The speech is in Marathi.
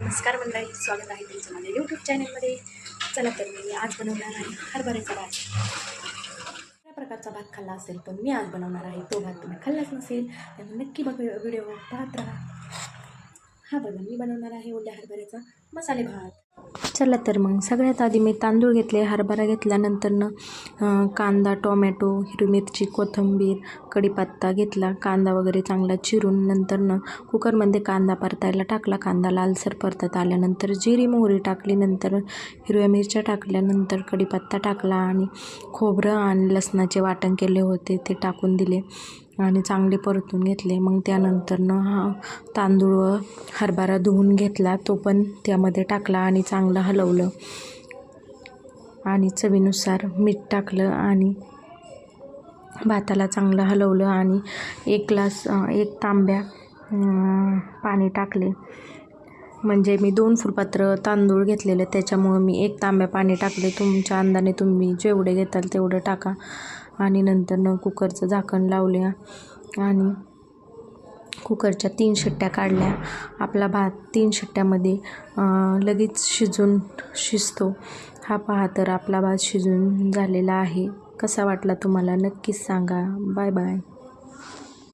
नमस्कार मंडळी, स्वागत आहे तुमचं माझ्या यूट्यूब चॅनलमध्ये. चला तर मी आज बनवणार आहे हरभऱ्याचा भात. या प्रकारचा भात खाल्ला असेल, पण मी आज बनवणार आहे तो भात. तुम्ही खाल्लाच नसेल तर नक्की बघ, व्हिडिओ पाहत राहा. हा बघा, मी बनवणार आहे ओल्या हरभऱ्याचा मसाले भात. चला तर मग सगळ्यात आधी मी तांदूळ घेतले, हरभरा घेतल्यानंतरनं कांदा, टोमॅटो, हिरवी मिरची, कोथिंबीर, कढीपत्ता घेतला. कांदा वगैरे चांगला चिरून नंतरनं कुकरमध्ये कांदा परतायला टाकला. कांदा लालसर परतत आल्यानंतर जिरी मोहरी टाकली. नंतर हिरव्या मिरच्या टाकल्यानंतर कढीपत्ता टाकला आणि खोबरं आणि लसणाचे वाटण केले होते ते टाकून दिले आणि चांगले परतून घेतले. मग त्यानंतरनं तांदूळ व हरभरा धुवून घेतला, तो पण त्यामध्ये टाकला आणि चांगलं हलवलं आणि चवीनुसार मीठ टाकलं आणि भाताला चांगलं हलवलं आणि एक तांब्या पाणी टाकले. म्हणजे मी 2 फुलपात्र तांदूळ घेतलेले, त्याच्यामुळं मी 1 तांब्या पाणी टाकले. तुमच्या अंदाने तुम्ही जेवढे घेताल तेवढं टाका. आणि नंतरनं कुकरचं झाकण लावले आणि कुकरच्या 3 शिट्ट्या काढल्या. आपला भात 3 शिट्ट्यामध्ये लगेच शिजतो. हा पहा तर आपला भात शिजून झालेला आहे. कसा वाटला तुम्हाला नक्कीच सांगा. Bye bye.